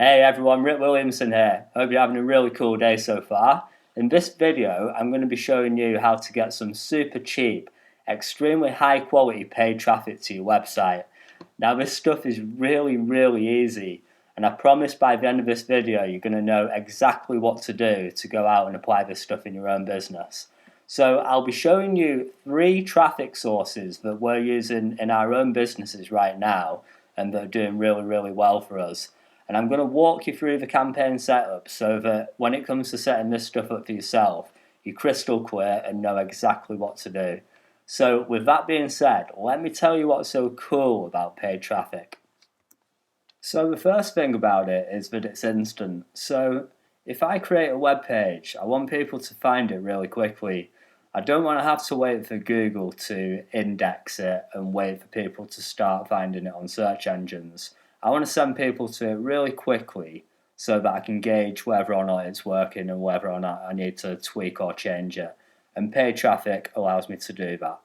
Hey everyone, Rick Williamson here. Hope you're having a really cool day so far. In this video, I'm going to be showing you how to get some super cheap, extremely high quality paid traffic to your website. Now this stuff is really easy, and I promise by the end of this video you're going to know exactly what to do to go out and apply this stuff in your own business. So I'll be showing you 3 traffic sources that we're using in our own businesses right now and that are doing really well for us. And I'm going to walk you through the campaign setup so that when it comes to setting this stuff up for yourself, you're crystal clear and know exactly what to do. So with that being said, let me tell you what's so cool about paid traffic. So the first thing about it is that it's instant. So if I create a web page, I want people to find it really quickly. I don't want to have to wait for Google to index it and wait for people to start finding it on search engines. I want to send people to it really quickly so that I can gauge whether or not it's working and whether or not I need to tweak or change it. And paid traffic allows me to do that.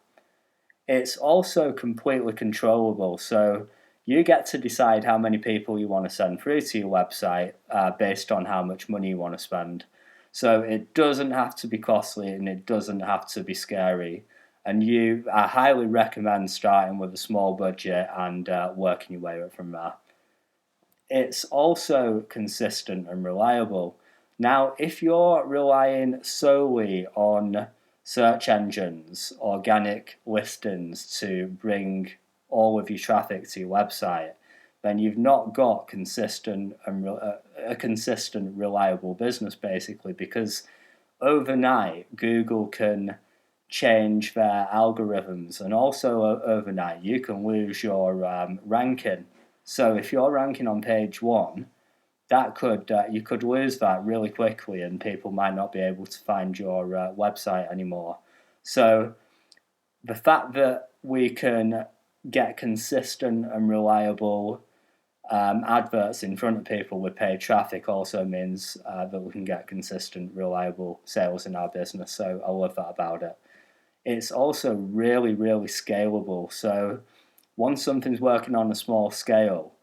It's also completely controllable, so you get to decide how many people you want to send through to your website based on how much money you want to spend. So it doesn't have to be costly and it doesn't have to be scary. And I highly recommend starting with a small budget and working your way up from there. It's also consistent and reliable. Now, if you're relying solely on search engines, organic listings to bring all of your traffic to your website, then you've not got a consistent, reliable business basically, because overnight Google can change their algorithms, and also overnight you can lose your ranking. So if you're ranking on page 1, you could lose that really quickly, and people might not be able to find your website anymore. So the fact that we can get consistent and reliable adverts in front of people with paid traffic also means that we can get consistent, reliable sales in our business. So I love that about it. It's also really scalable. So once something's working on a small scale,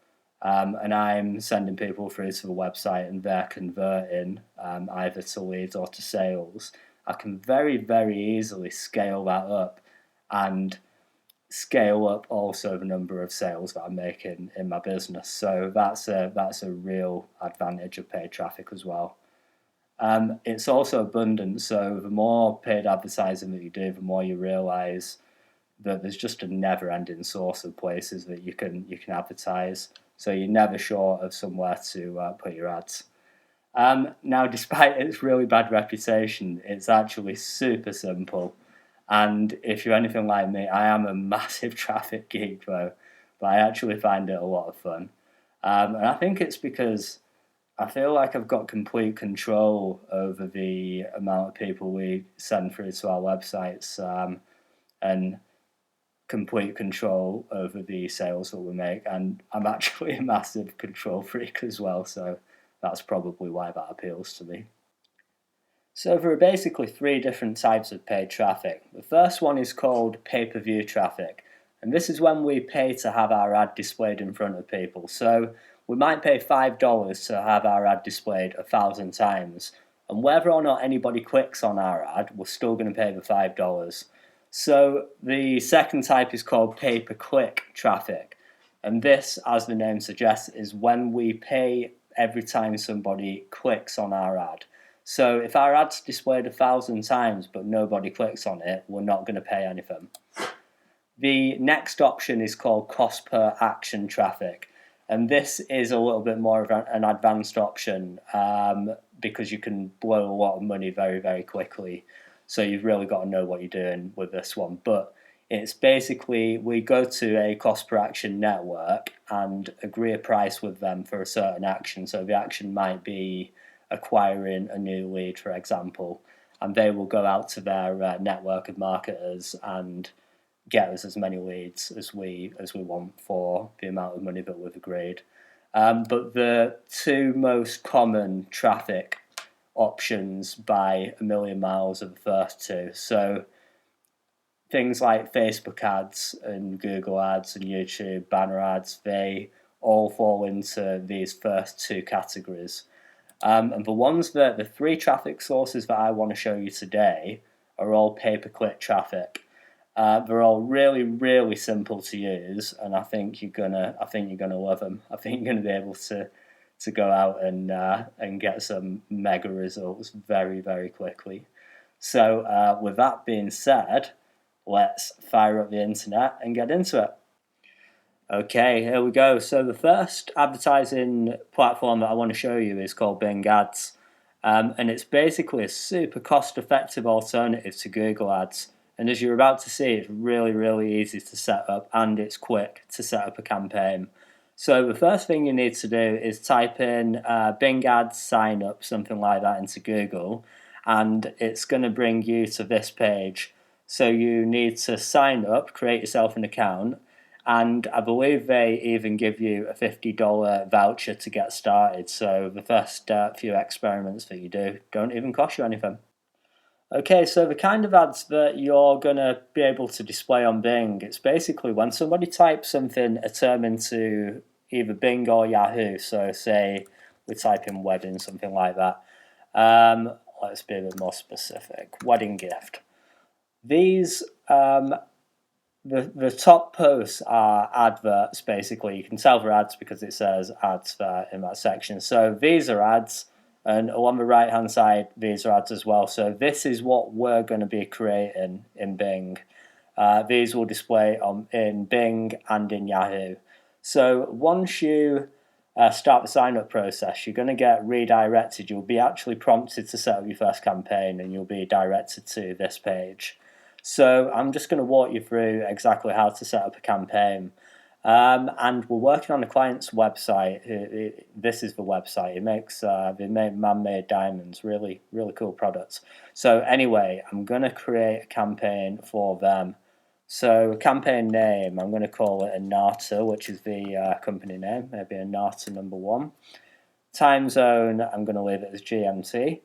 and I'm sending people through to the website and they're converting either to leads or to sales, I can very easily scale that up and scale up also the number of sales that I'm making in my business. So that's a real advantage of paid traffic as well. It's also abundant, so the more paid advertising that you do, the more you realise that there's just a never-ending source of places that you can advertise. So you're never short of somewhere to put your ads. Now, despite its really bad reputation, it's actually super simple. And if you're anything like me, I am a massive traffic geek though, but I actually find it a lot of fun. And I think it's because I feel like I've got complete control over the amount of people we send through to our websites, and complete control over the sales that we make. And I'm actually a massive control freak as well, so that's probably why that appeals to me. So there are basically 3 different types of paid traffic. The first one is called pay-per-view traffic, and this is when we pay to have our ad displayed in front of people. So we might pay $5 to have our ad displayed 1,000 times, and whether or not anybody clicks on our ad, we're still going to pay the $5. So the second type is called pay-per-click traffic, and this, as the name suggests, is when we pay every time somebody clicks on our ad. So if our ad's displayed 1,000 times but nobody clicks on it, we're not going to pay anything. The next option is called cost per action traffic, and this is a little bit more of an advanced option because you can blow a lot of money very quickly. So you've really got to know what you're doing with this one. But it's basically, we go to a cost per action network and agree a price with them for a certain action. So the action might be acquiring a new lead, for example, and they will go out to their network of marketers and get us as many leads as we want for the amount of money that we've agreed. But the 2 most common traffic options by a million miles are the first 2. So things like Facebook ads and Google ads and YouTube banner ads, they all fall into these first two categories. And the three traffic sources that I want to show you today are all pay-per-click traffic. They're all really, really simple to use, and I think you're gonna love them. I think you're gonna be able to go out and get some mega results very, very quickly. So with that being said, let's fire up the internet and get into it. Okay, here we go. So the first advertising platform that I want to show you is called Bing Ads. And it's basically a super cost-effective alternative to Google Ads. And as you're about to see, it's really, really easy to set up, and it's quick to set up a campaign. So the first thing you need to do is type in Bing Ads sign up, something like that, into Google, and it's going to bring you to this page. So you need to sign up, create yourself an account, and I believe they even give you a $50 voucher to get started. So the first few experiments that you do don't even cost you anything. Okay, so the kind of ads that you're going to be able to display on Bing, it's basically when somebody types a term into either Bing or Yahoo. So say we type in wedding, something like that. Let's be a bit more specific. Wedding gift. These the top posts are adverts, basically. You can tell they're ads because it says ads there in that section. So these are ads, and along the right hand side, these are ads as well. So this is what we're going to be creating in Bing. These will display in Bing and in Yahoo. So once you start the sign up process, you're going to get redirected. You'll be actually prompted to set up your first campaign, and you'll be directed to this page. So I'm just going to walk you through exactly how to set up a campaign. And we're working on a client's website. This is the website. They make man-made diamonds, really, really cool products. So anyway, I'm going to create a campaign for them. So campaign name, I'm going to call it Anata, which is the company name, maybe Anata number 1. Time zone, I'm going to leave it as GMT.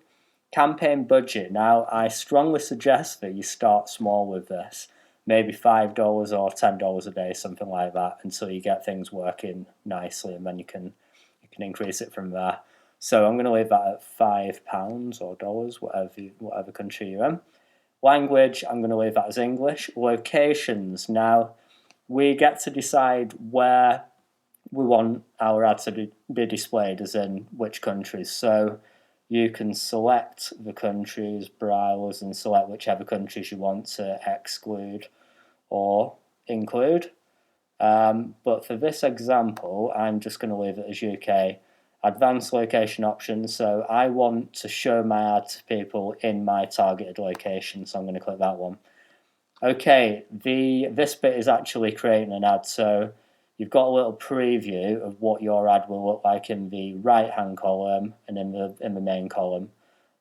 Campaign budget. Now, I strongly suggest that you start small with this, maybe $5 or $10 a day, something like that, until you get things working nicely, and then you can increase it from there. So I'm going to leave that at £5 or dollars, whatever country you're in. Language, I'm going to leave that as English. Locations. Now, we get to decide where we want our ad to be displayed, as in which countries. So you can select the countries, browse, and select whichever countries you want to exclude or include. But for this example, I'm just going to leave it as UK. Advanced location options, so I want to show my ad to people in my targeted location, so I'm going to click that one. Okay, this bit is actually creating an ad, so you've got a little preview of what your ad will look like in the right-hand column and in the main column.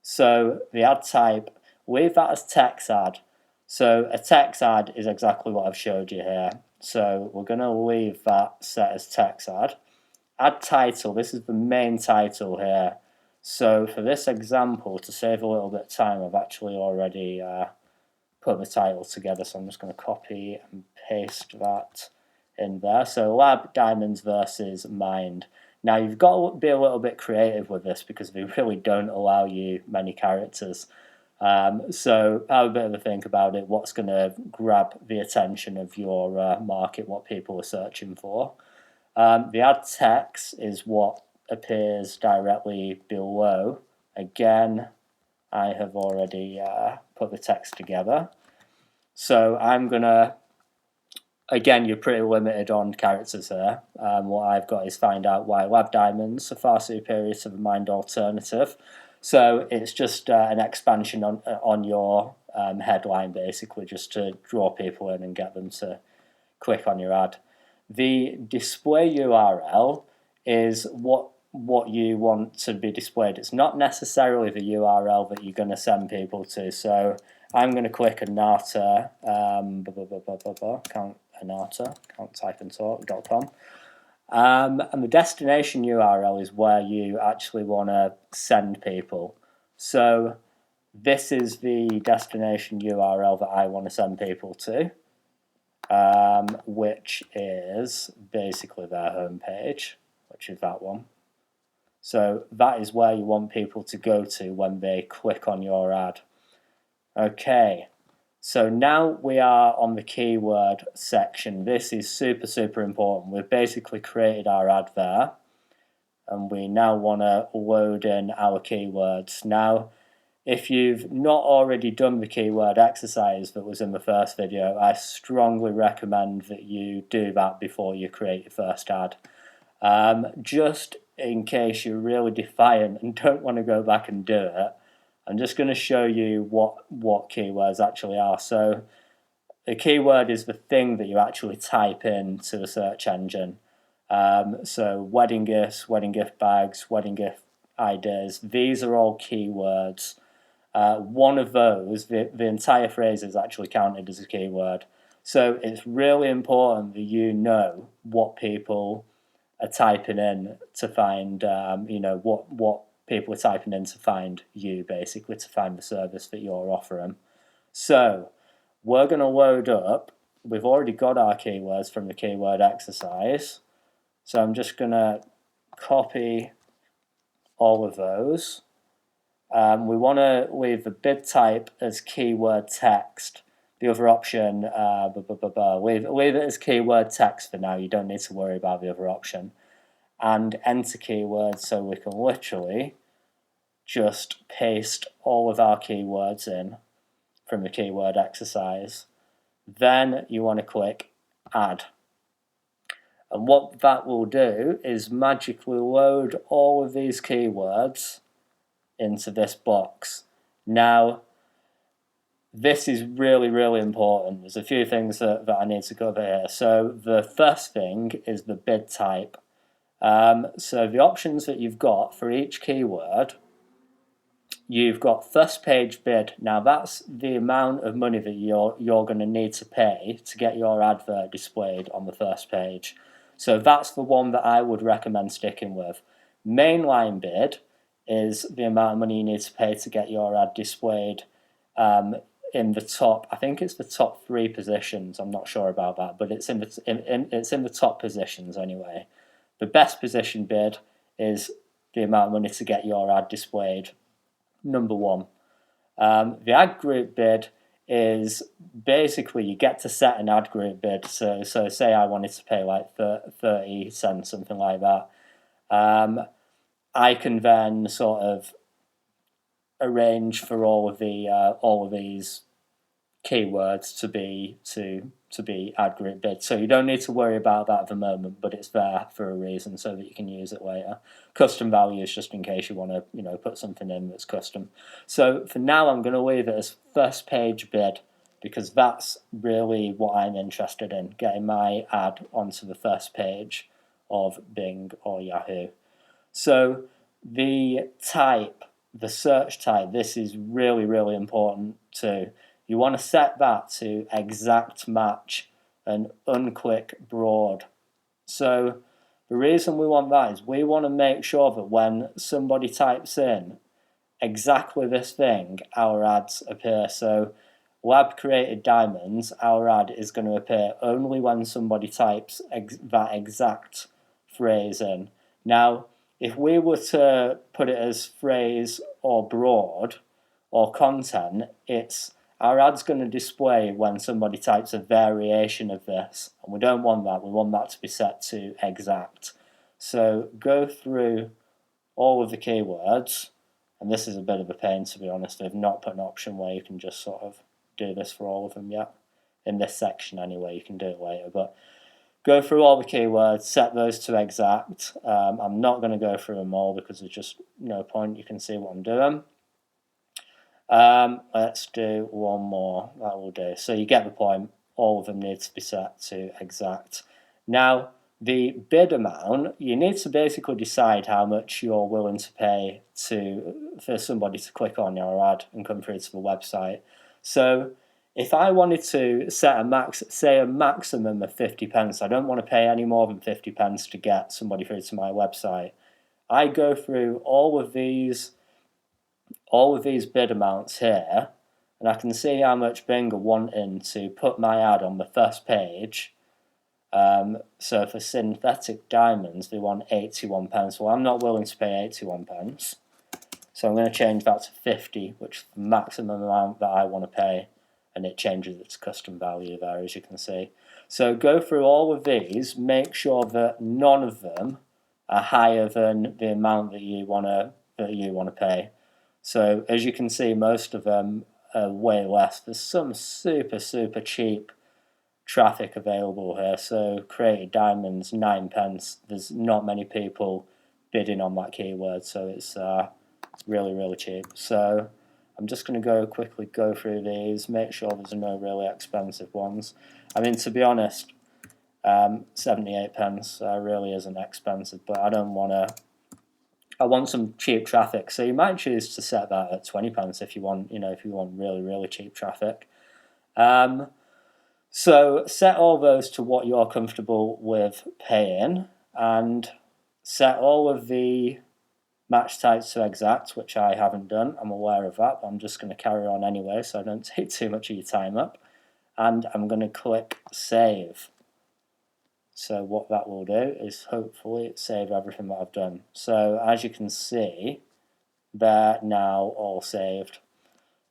So the ad type, leave that as text ad. So a text ad is exactly what I've showed you here. So we're going to leave that set as text ad. Ad title, this is the main title here. So for this example, to save a little bit of time, I've actually already put the title together, so I'm just going to copy and paste that in there. So Lab Diamonds versus Mind. Now you've got to be a little bit creative with this because they really don't allow you many characters. So have a bit of a think about it, what's going to grab the attention of your market, what people are searching for. The ad text is what appears directly below. Again, I have already put the text together. So I'm going to, again, you're pretty limited on characters here. What I've got is find out why Lab Diamonds are far superior to the Mind alternative. So it's just an expansion on your headline, basically, just to draw people in and get them to click on your ad. The display URL is what you want to be displayed. It's not necessarily the URL that you're going to send people to. So I'm going to click Anata, can't type and talk.com. And the destination URL is where you actually want to send people. So this is the destination URL that I want to send people to. which is basically their homepage, which is that one. So that is where you want people to go to when they click on your ad. Okay, so now we are on the keyword section. This is super, super important. We've basically created our ad there, and we now want to load in our keywords. Now, if you've not already done the keyword exercise that was in the first video, I strongly recommend that you do that before you create your first ad. Just in case you're really defiant and don't want to go back and do it, I'm just going to show you what keywords actually are. So the keyword is the thing that you actually type into the search engine. So wedding gifts, wedding gift bags, wedding gift ideas, these are all keywords. One of those, the entire phrase is actually counted as a keyword. So it's really important that you know what people are typing in to find, what people are typing in to find you, basically, to find the service that you're offering. So we're going to load up. We've already got our keywords from the keyword exercise. So I'm just going to copy all of those. We want to leave the bid type as keyword text. The other option, leave it as keyword text for now. You don't need to worry about the other option. And enter keywords, so we can literally just paste all of our keywords in from the keyword exercise. Then you want to click add. And what that will do is magically load all of these keywords into this box. Now, this is really, really important. There's a few things that I need to cover here. So the first thing is the bid type. So the options that you've got for each keyword, you've got first page bid. Now that's the amount of money that you're going to need to pay to get your advert displayed on the first page. So that's the one that I would recommend sticking with. Mainline bid is the amount of money you need to pay to get your ad displayed in the top. I think it's the top 3 positions. I'm not sure about that, but it's in the top positions anyway. The best position bid is the amount of money to get your ad displayed, number 1. The ad group bid is basically you get to set an ad group bid. So say I wanted to pay like 30 cents, something like that. I can then sort of arrange for all of these keywords to be ad group bid. So you don't need to worry about that at the moment, but it's there for a reason so that you can use it later. Custom values just in case you want to put something in that's custom. So for now I'm going to leave it as first page bid because that's really what I'm interested in, getting my ad onto the first page of Bing or Yahoo. So the type, the search type, this is really, really important too. You want to set that to exact match and unclick broad. So the reason we want that is we want to make sure that when somebody types in exactly this thing, our ads appear. So lab created diamonds, our ad is going to appear only when somebody types that exact phrase in. Now, if we were to put it as phrase or broad or content, our ad's going to display when somebody types a variation of this, and we don't want that. We want that to be set to exact. So go through all of the keywords, and this is a bit of a pain to be honest. They've not put an option where you can just sort of do this for all of them yet. In this section anyway, you can do it later, but go through all the keywords, set those to exact. I'm not going to go through them all because there's just no point. You can see what I'm doing. Let's do one more. That will do. So you get the point. All of them need to be set to exact. Now, the bid amount, you need to basically decide how much you're willing to pay for somebody to click on your ad and come through to the website. So if I wanted to set a maximum of 50 pence, I don't want to pay any more than 50 pence to get somebody through to my website. I go through all of these bid amounts here, and I can see how much Bing are wanting to put my ad on the first page. So for synthetic diamonds, they want 81 pence. Well, I'm not willing to pay 81 pence. So I'm going to change that to 50, which is the maximum amount that I want to pay. And it changes its custom value there, as you can see. So go through all of these, make sure that none of them are higher than the amount that you want to pay. So as you can see, most of them are way less. There's some super cheap traffic available here. So created diamonds, 9 pence. There's not many people bidding on that keyword, so it's really cheap. So I'm just going to quickly go through these, make sure there's no really expensive ones. I mean, to be honest, 78 pence really isn't expensive, but I don't want to. I want some cheap traffic, so you might choose to set that at 20 pence if you want, if you want really cheap traffic. So set all those to what you're comfortable with paying, and set all of the match types to exact, which I haven't done. I'm aware of that, but I'm just going to carry on anyway so I don't take too much of your time up. And I'm going to click save. So what that will do is hopefully save everything that I've done. So as you can see, they're now all saved.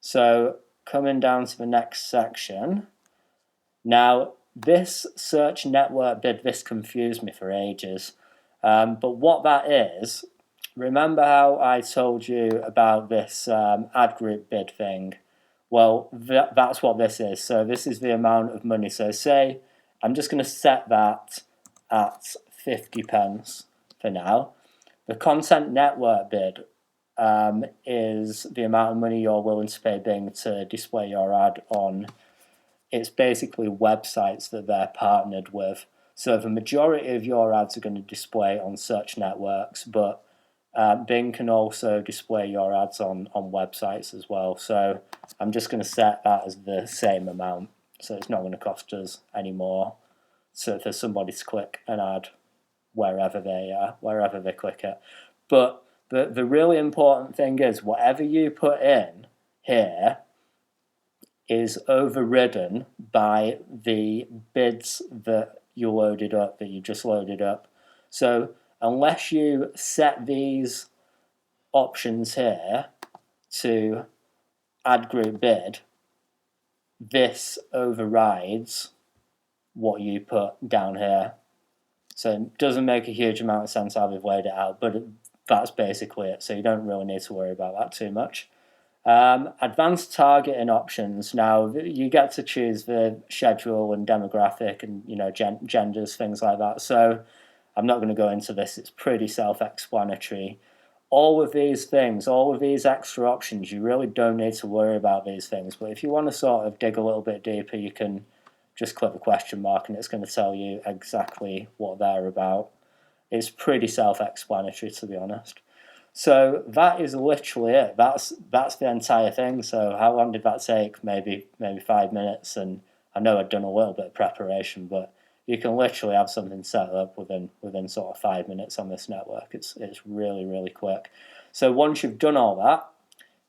So coming down to the next section. Now this search network bid, this confused me for ages. But what that is, remember how I told you about this ad group bid thing? Well, that's what this is. So this is the amount of money. So say I'm just going to set that at 50 pence for now. The content network bid is the amount of money you're willing to pay Bing to display your ad on. It's basically websites that they're partnered with. So the majority of your ads are going to display on search networks, but Bing can also display your ads on websites as well. So I'm just going to set that as the same amount. So it's not going to cost us any more. So for somebody to click an ad wherever they click it. But the really important thing is whatever you put in here is overridden by the bids that you just loaded up. So unless you set these options here to ad group bid, this overrides what you put down here. So it doesn't make a huge amount of sense how they've laid it out, but that's basically it. So you don't really need to worry about that too much. Advanced targeting options. Now you get to choose the schedule and demographic and genders, things like that. So I'm not going to go into this. It's pretty self-explanatory. All of these things, all of these extra options, you really don't need to worry about these things. But if you want to sort of dig a little bit deeper, you can just click the question mark and it's going to tell you exactly what they're about. It's pretty self-explanatory, to be honest. So that is literally it. That's the entire thing. So how long did that take? Maybe 5 minutes. And I know I'd done a little bit of preparation, but you can literally have something set up within sort of 5 minutes on this network. It's really quick. So once you've done all that,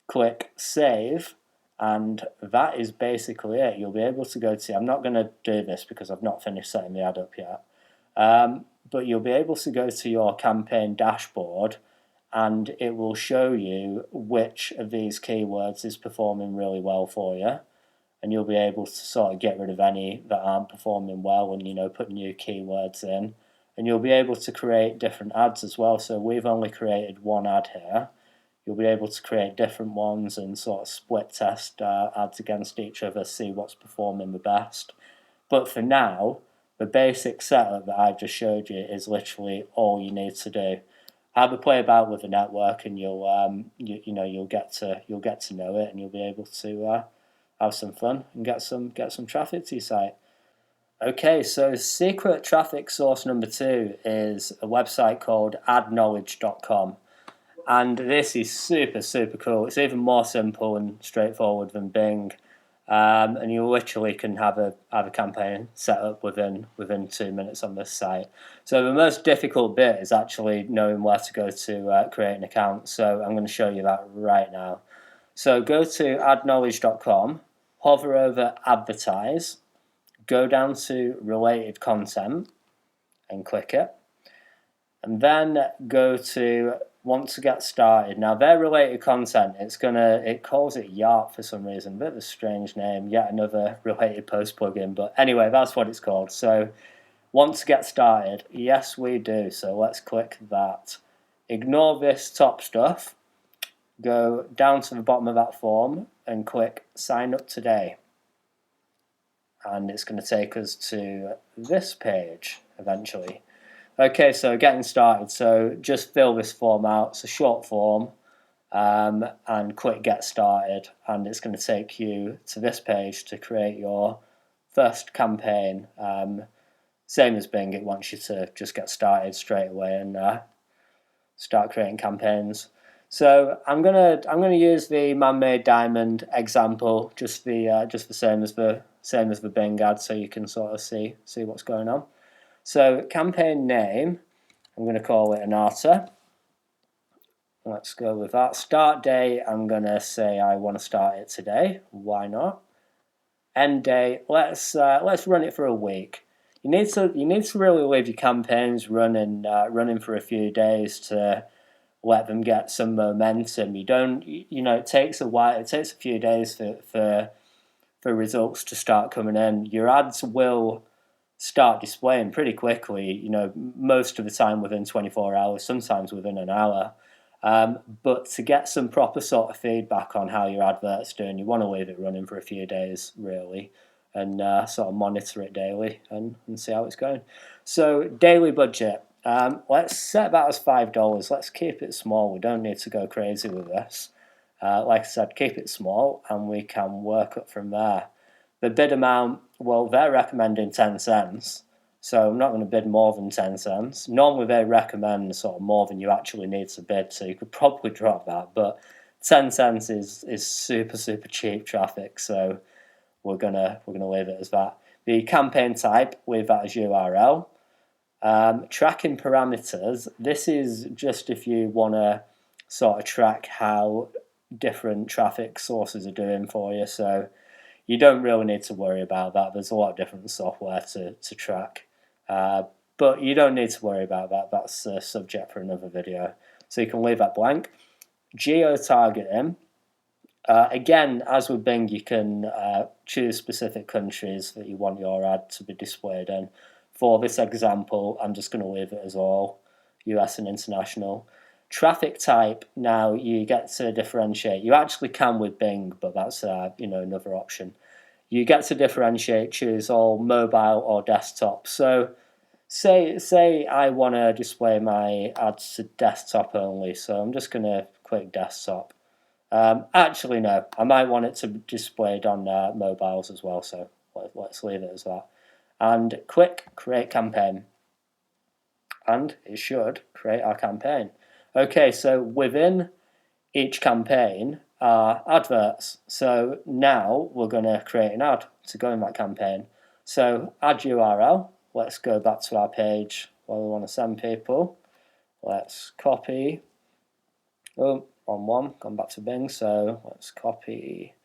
click save, and that is basically it. You'll be able to go to. I'm not going to do this because I've not finished setting the ad up yet. But you'll be able to go to your campaign dashboard, and it will show you which of these keywords is performing really well for you, and you'll be able to sort of get rid of any that aren't performing well and put new keywords in, and you'll be able to create different ads as well. So we've only created one ad here. You'll be able to create different ones and sort of split test ads against each other, see what's performing the best. But for now, the basic setup that I just showed you is literally all you need to do. Have a play about with the network, and you'll get to know it, and you'll be able to have some fun and get some traffic to your site. Okay, so secret traffic source number 2 is a website called adknowledge.com, and this is super cool. It's even more simple and straightforward than Bing. And you literally can have a campaign set up within 2 minutes on this site. So the most difficult bit is actually knowing where to go to create an account. So I'm going to show you that right now. So go to adknowledge.com, hover over advertise, go down to related content and click it, and then go to want to get started. Now their related content, it calls it YARP for some reason, a bit of a strange name, yet another related post plugin, but anyway, that's what it's called. So want to get started? Yes, we do. So let's click that. Ignore this top stuff. Go down to the bottom of that form and click sign up today. And it's going to take us to this page eventually. Okay, so getting started. So just fill this form out. It's a short form. And click get started. And it's going to take you to this page to create your first campaign. Same as Bing, it wants you to just get started straight away and start creating campaigns. So I'm gonna use the man-made diamond example, just the same as the Bing ad, so you can sort of see what's going on. So campaign name, I'm gonna call it Anata. Let's go with that. Start date, I'm gonna say I want to start it today. Why not? End date, let's run it for a week. You need to really leave your campaigns running for a few days to let them get some momentum. It takes a while. It takes a few days for results to start coming in. Your ads will start displaying pretty quickly. Most of the time within 24 hours, sometimes within an hour. But to get some proper sort of feedback on how your advert's doing, you want to leave it running for a few days, really, and sort of monitor it daily and see how it's going. So daily budget, let's set that as $5. Let's keep it small. We don't need to go crazy with this. Like I said, keep it small and we can work up from there. The bid amount, well, they're recommending 10 cents. So I'm not going to bid more than 10 cents. Normally they recommend sort of more than you actually need to bid, so you could probably drop that. But 10 cents is super, super cheap traffic, so we're gonna leave it as that. The campaign type, leave that as URL. Tracking parameters, this is just if you want to sort of track how different traffic sources are doing for you. So you don't really need to worry about that. There's a lot of different software to track. But you don't need to worry about that. That's a subject for another video. So you can leave that blank. Geo-targeting. Again, as with Bing, you can choose specific countries that you want your ad to be displayed in. For this example, I'm just going to leave it as all, US and international. Traffic type, now you get to differentiate. You actually can with Bing, but that's another option. You get to differentiate, choose all mobile or desktop. So say I want to display my ads to desktop only, so I'm just going to click desktop. Actually, no, I might want it to be displayed on mobiles as well, so let's leave it as that. And click create campaign. And it should create our campaign. Okay, so within each campaign are adverts. So now we're going to create an ad to go in that campaign. So add URL. Let's go back to our page where we want to send people. Let's copy. Oh, on one, gone back to Bing. So let's copy,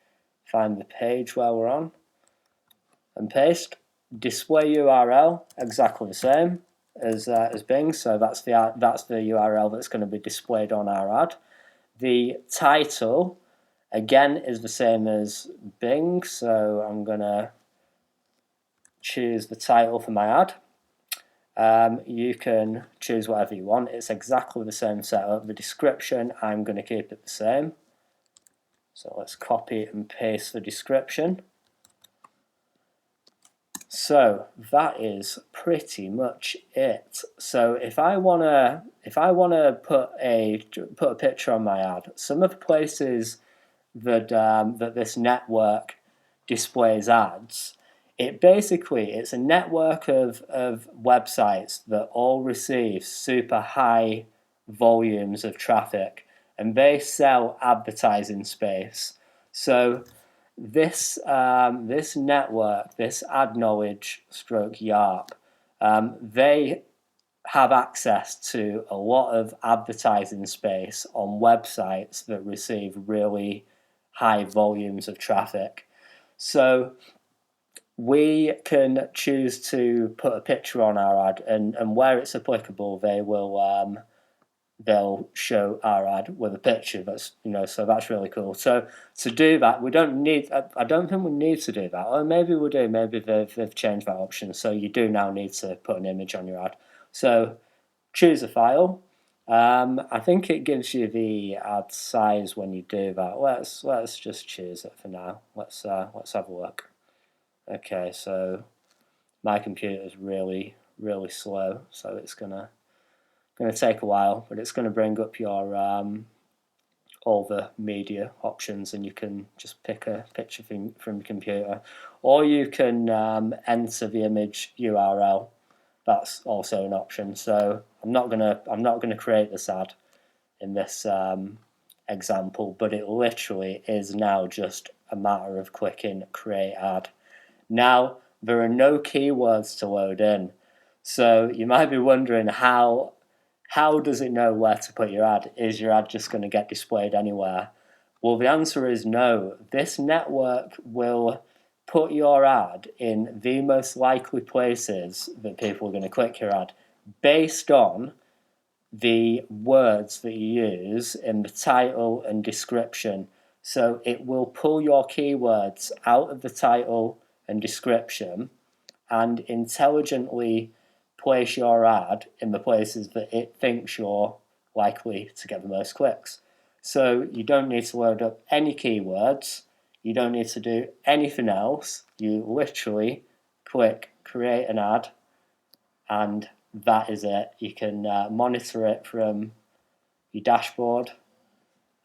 find the page where we're on, and paste. Display URL, exactly the same as Bing. So that's the URL that's going to be displayed on our ad. The title, again, is the same as Bing. So I'm going to choose the title for my ad. You can choose whatever you want. It's exactly the same setup. The description, I'm going to keep it the same. So let's copy and paste the description. So that is pretty much it. So if I wanna put a picture on my ad, some of the places that this network displays ads, it's a network of websites that all receive super high volumes of traffic, and they sell advertising space. So this network, this AdKnowledge stroke YARP, they have access to a lot of advertising space on websites that receive really high volumes of traffic. So we can choose to put a picture on our ad, and where it's applicable, they'll show our ad with a picture. That's so that's really cool. So to do that, we don't need. I don't think we need to do that, or maybe we do. Maybe they've changed that option. So you do now need to put an image on your ad. So choose a file. I think it gives you the ad size when you do that. Let's just choose it for now. Let's have a look. Okay, so my computer is really slow, so it's gonna take a while, but it's gonna bring up your all the media options, and you can just pick a picture from your computer, or you can enter the image URL. That's also an option. So I'm not gonna create this ad in this example, but it literally is now just a matter of clicking create ad. Now, there are no keywords to load in. So you might be wondering how does it know where to put your ad? Is your ad just going to get displayed anywhere? Well, the answer is no. This network will put your ad in the most likely places that people are going to click your ad based on the words that you use in the title and description. So it will pull your keywords out of the title and description and intelligently place your ad in the places that it thinks you're likely to get the most clicks. So you don't need to load up any keywords, you don't need to do anything else. You literally click create an ad, and that is it. You can monitor it from your dashboard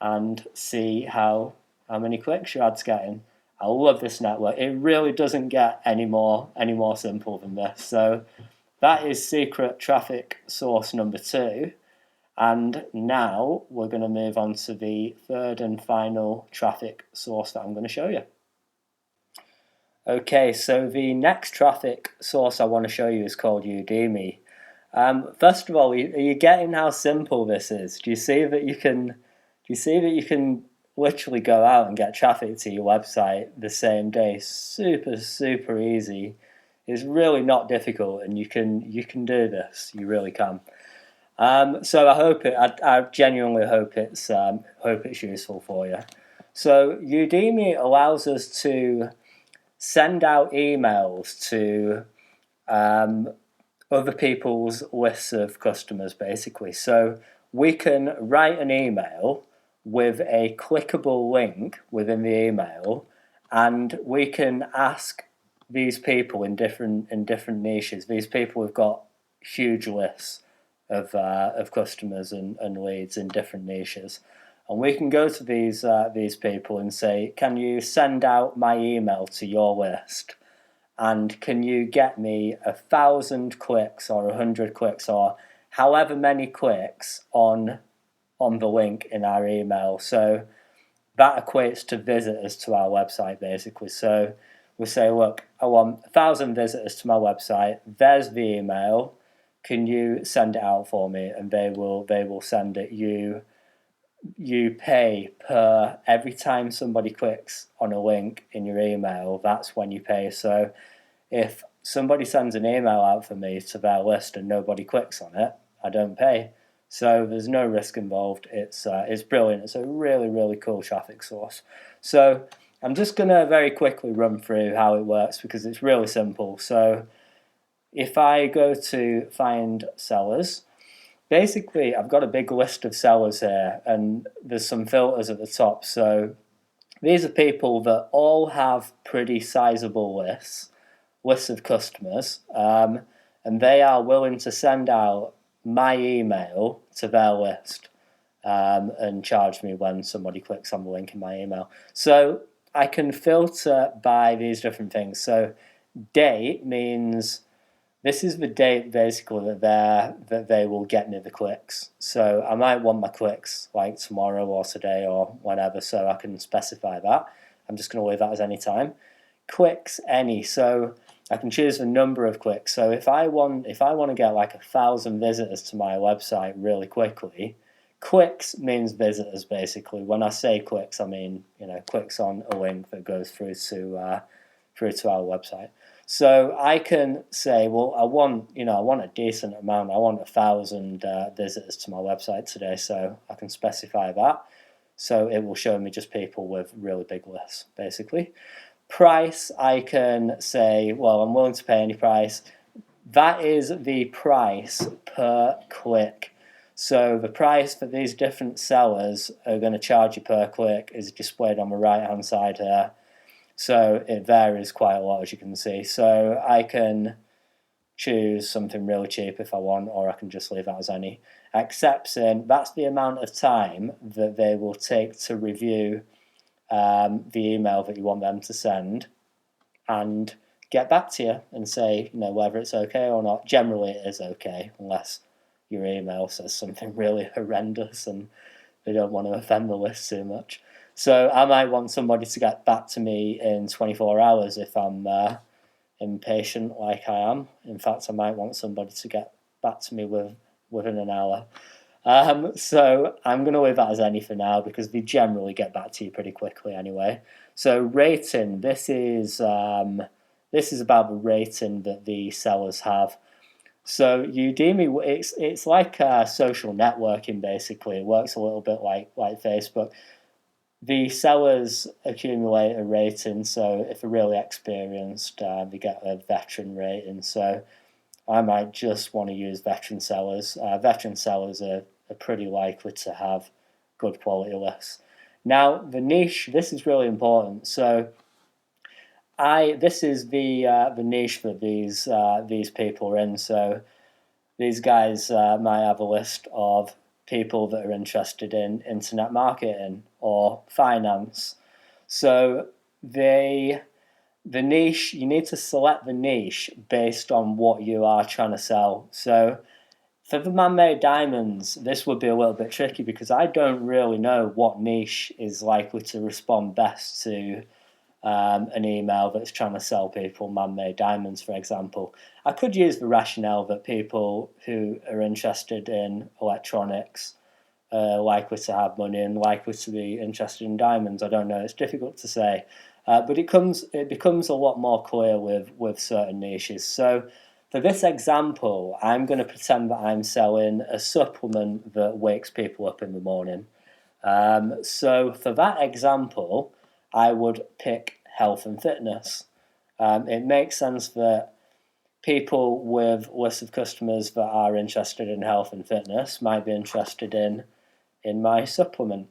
and see how many clicks your ad's getting. I love this network. It really doesn't get any more simple than this. So that is secret traffic source number 2. And now we're going to move on to the third and final traffic source that I'm going to show you. Okay, so the next traffic source I want to show you is called Udemy. First of all, are you getting how simple this is? Do you see that you can literally go out and get traffic to your website the same day? Super easy. It's really not difficult, and you can do this. You really can. So I genuinely hope it's useful for you. So Udemy allows us to send out emails to other people's lists of customers, basically. So we can write an email with a clickable link within the email, and we can ask these people in different niches. These people have got huge lists of customers and leads in different niches, and we can go to these people and say, can you send out my email to your list, and can you get me 1,000 clicks or 100 clicks or however many clicks on the link in our email? So that equates to visitors to our website, basically. So we say, look, I want 1,000 visitors to my website. There's the email. Can you send it out for me? And they will send it. You pay per every time somebody clicks on a link in your email. That's when you pay. So if somebody sends an email out for me to their list and nobody clicks on it, I don't pay. So there's no risk involved. It's brilliant. It's a really cool traffic source. So I'm just going to very quickly run through how it works because it's really simple. So if I go to find sellers, basically I've got a big list of sellers here, and there's some filters at the top. So these are people that all have pretty sizable lists of customers, and they are willing to send out my email to their list and charge me when somebody clicks on the link in my email. So I can filter by these different things. So date means this is the date basically that they will get me the clicks. So I might want my clicks like tomorrow or today or whenever, so I can specify that. I'm just going to leave that as any time. Clicks any, so I can choose the number of clicks. So if I want to get like 1,000 visitors to my website really quickly, Clicks means visitors, basically. When I say clicks, I mean, clicks on a link that goes through to our website. So I can say, well, I want a decent amount. I want 1,000 visitors to my website today, so I can specify that. So it will show me just people with really big lists, basically. Price, I can say, well, I'm willing to pay any price. That is the price per click. So the price that these different sellers are going to charge you per click is displayed on the right-hand side here. So it varies quite a lot, as you can see. So I can choose something really cheap if I want, or I can just leave that as any. Accepting, that's the amount of time that they will take to review the email that you want them to send and get back to you and say, whether it's okay or not. Generally, it is okay, unless your email says something really horrendous and they don't want to offend the list too much. So I might want somebody to get back to me in 24 hours if I'm impatient like I am. In fact, I might want somebody to get back to me within an hour. So I'm going to leave that as any for now because they generally get back to you pretty quickly anyway. So rating, this is about the rating that the sellers have. So Udemy, it's like social networking basically. It works a little bit like Facebook. The sellers accumulate a rating, so if they're really experienced, they get a veteran rating. So I might just want to use veteran sellers. Veteran sellers are pretty likely to have good quality lists. Now, the niche, this is really important. So this is the niche that these people are in. So these guys might have a list of people that are interested in internet marketing or finance. So the niche, you need to select the niche based on what you are trying to sell. So for the man-made diamonds, this would be a little bit tricky because I don't really know what niche is likely to respond best to an email that's trying to sell people man-made diamonds, for example. I could use the rationale that people who are interested in electronics are likely to have money and likely to be interested in diamonds. I don't know, it's difficult to say. But it becomes a lot more clear with certain niches. So for this example, I'm going to pretend that I'm selling a supplement that wakes people up in the morning. So for that example, I would pick health and fitness. It makes sense that people with lists of customers that are interested in health and fitness might be interested in my supplement.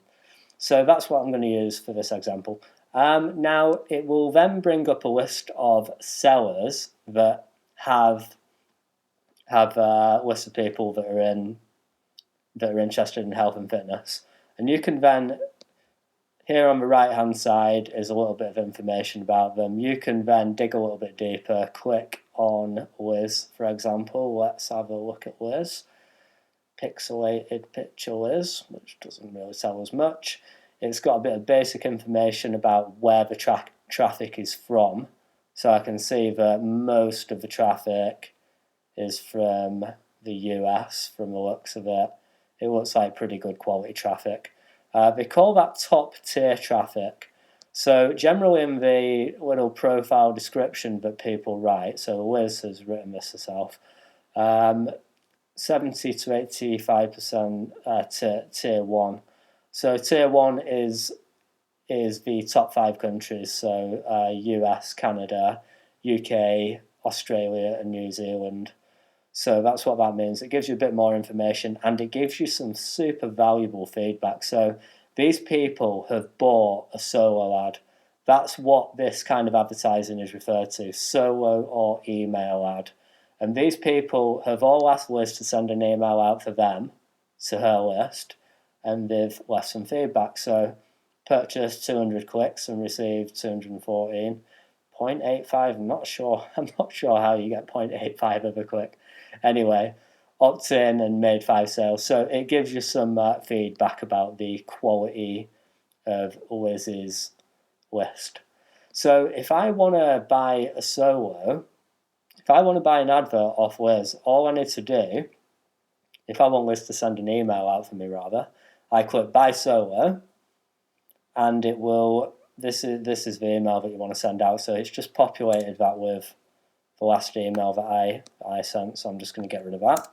So that's what I'm going to use for this example. Now, it will then bring up a list of sellers that have a list of people that are interested in health and fitness. And you can then, here on the right-hand side is a little bit of information about them. You can then dig a little bit deeper, click on Liz, for example. Let's have a look at Liz. Pixelated picture Liz, which doesn't really tell us much. It's got a bit of basic information about where the traffic is from. So I can see that most of the traffic is from the US, from the looks of it. It looks like pretty good quality traffic. They call that top tier traffic. So generally in the little profile description that people write, so Liz has written this herself, 70 to 85% tier 1. So tier 1 is the top 5 countries, so US, Canada, UK, Australia and New Zealand. So that's what that means. It gives you a bit more information and it gives you some super valuable feedback. So these people have bought a solo ad. That's what this kind of advertising is referred to, solo or email ad. And these people have all asked Liz to send an email out for them to her list, and they've left some feedback. So purchased 200 clicks and received 214. 0.85, I'm not sure how you get 0.85 of a click. Anyway, opt in and made 5 sales. So it gives you some feedback about the quality of Liz's list. So if I want to buy a solo, if I want to buy an advert off Liz, all I need to do, if I want Liz to send an email out for me rather, I click buy solo, and it will, this is the email that you want to send out, so it's just populated that with the last email that I sent, so I'm just going to get rid of that.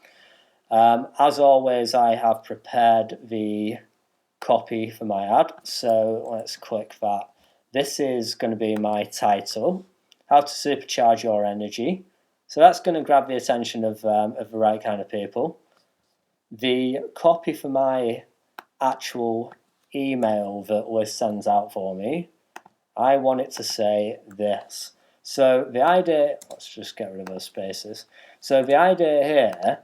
As always, I have prepared the copy for my ad, so let's click that. This is going to be my title, how to supercharge your energy. So that's going to grab the attention of the right kind of people. The copy for my actual email that Liz sends out for me, I want it to say this. So the idea, let's just get rid of those spaces. So the idea here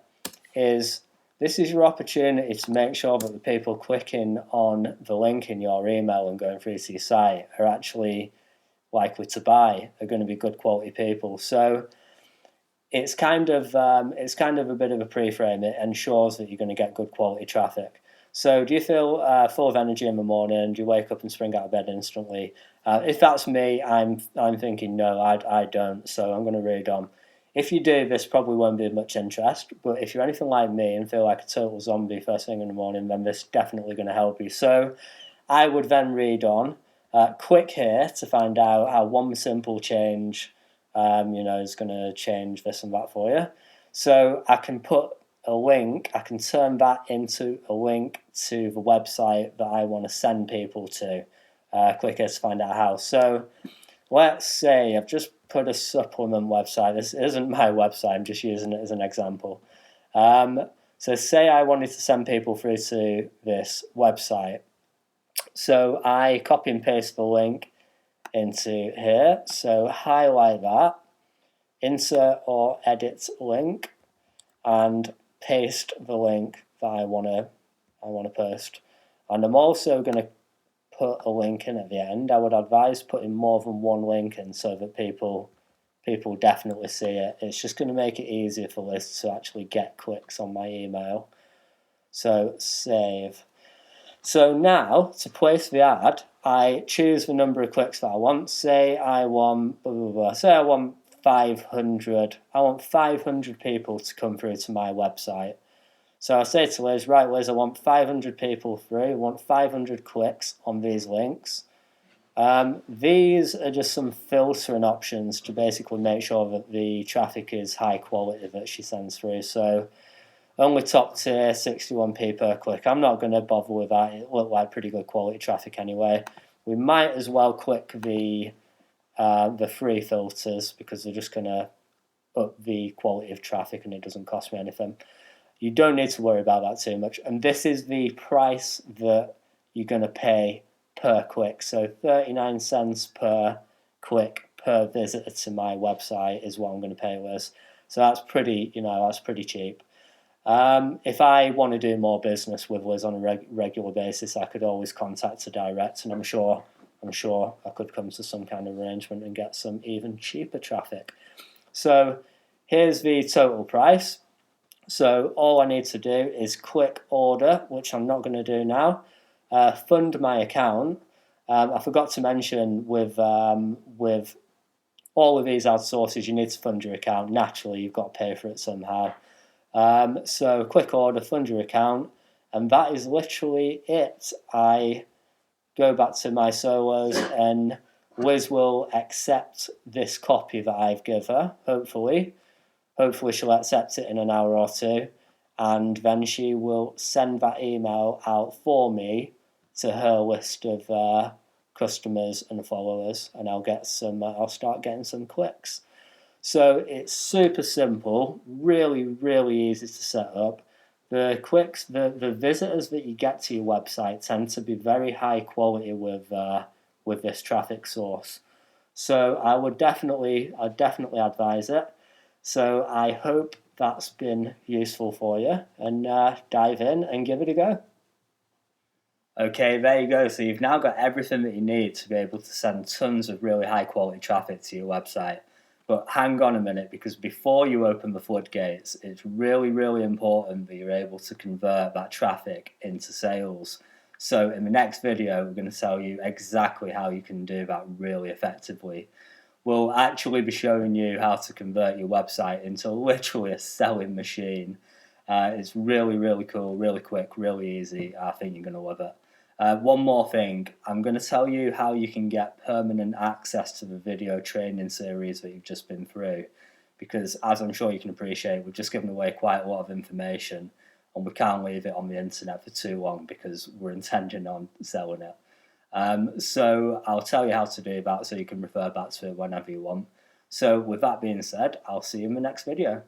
is this is your opportunity to make sure that the people clicking on the link in your email and going through to your site are actually likely to buy, are going to be good quality people. So it's kind of a bit of a pre-frame. It ensures that you're going to get good quality traffic. So do you feel full of energy in the morning? Do you wake up and spring out of bed instantly? If that's me, I'm thinking no, I don't. So I'm going to read on. If you do, this probably won't be of much interest. But if you're anything like me and feel like a total zombie first thing in the morning, then this is definitely going to help you. So I would then read on. Click here to find out how one simple change is going to change this and that for you. So I can put a link, I can turn that into a link to the website that I want to send people to. Click here to find out how. So let's say I've just put a supplement website. This isn't my website, I'm just using it as an example. So say I wanted to send people through to this website. So I copy and paste the link into here. So highlight that, insert or edit link, and paste the link that I want to post. And I'm also going to put a link in at the end. I would advise putting more than one link in so that people definitely see it. It's just going to make it easier for lists to actually get clicks on my email. So save. So now to place the ad, I choose the number of clicks that I want. Say I want blah, blah, blah. Say I want 500. I want 500 people to come through to my website. So I say to Liz, right, Liz, I want 500 people through. I want 500 clicks on these links. These are just some filtering options to basically make sure that the traffic is high quality that she sends through. So only top tier, 61p per click. I'm not going to bother with that. It looked like pretty good quality traffic anyway. We might as well click the free filters because they're just going to up the quality of traffic and it doesn't cost me anything. You don't need to worry about that too much. And this is the price that you're going to pay per click. So 39 cents per click per visitor to my website is what I'm going to pay Liz. So that's pretty cheap. If I want to do more business with Liz on a regular basis, I could always contact her direct, and I'm sure I could come to some kind of arrangement and get some even cheaper traffic. So here's the total price. So all I need to do is click order, which I'm not going to do now. Fund my account. I forgot to mention with all of these ad sources, you need to fund your account. Naturally, you've got to pay for it somehow. So click order, fund your account, and that is literally it. I go back to my solos and Liz will accept this copy that I've given her, hopefully. Hopefully she'll accept it in an hour or two, and then she will send that email out for me to her list of customers and followers, and I'll start getting some clicks. So it's super simple, really, really easy to set up. The clicks, the visitors that you get to your website tend to be very high quality with this traffic source. So I'd definitely advise it. So I hope that's been useful for you, and dive in and give it a go. Okay, there you go. So you've now got everything that you need to be able to send tons of really high quality traffic to your website. But hang on a minute, because before you open the floodgates, it's really, really important that you're able to convert that traffic into sales. So in the next video, we're going to tell you exactly how you can do that really effectively. We'll actually be showing you how to convert your website into literally a selling machine. It's really, really cool, really quick, really easy. I think you're going to love it. One more thing, I'm going to tell you how you can get permanent access to the video training series that you've just been through, because as I'm sure you can appreciate, we've just given away quite a lot of information and we can't leave it on the internet for too long because we're intending on selling it. So I'll tell you how to do that so you can refer back to it whenever you want. So with that being said, I'll see you in the next video.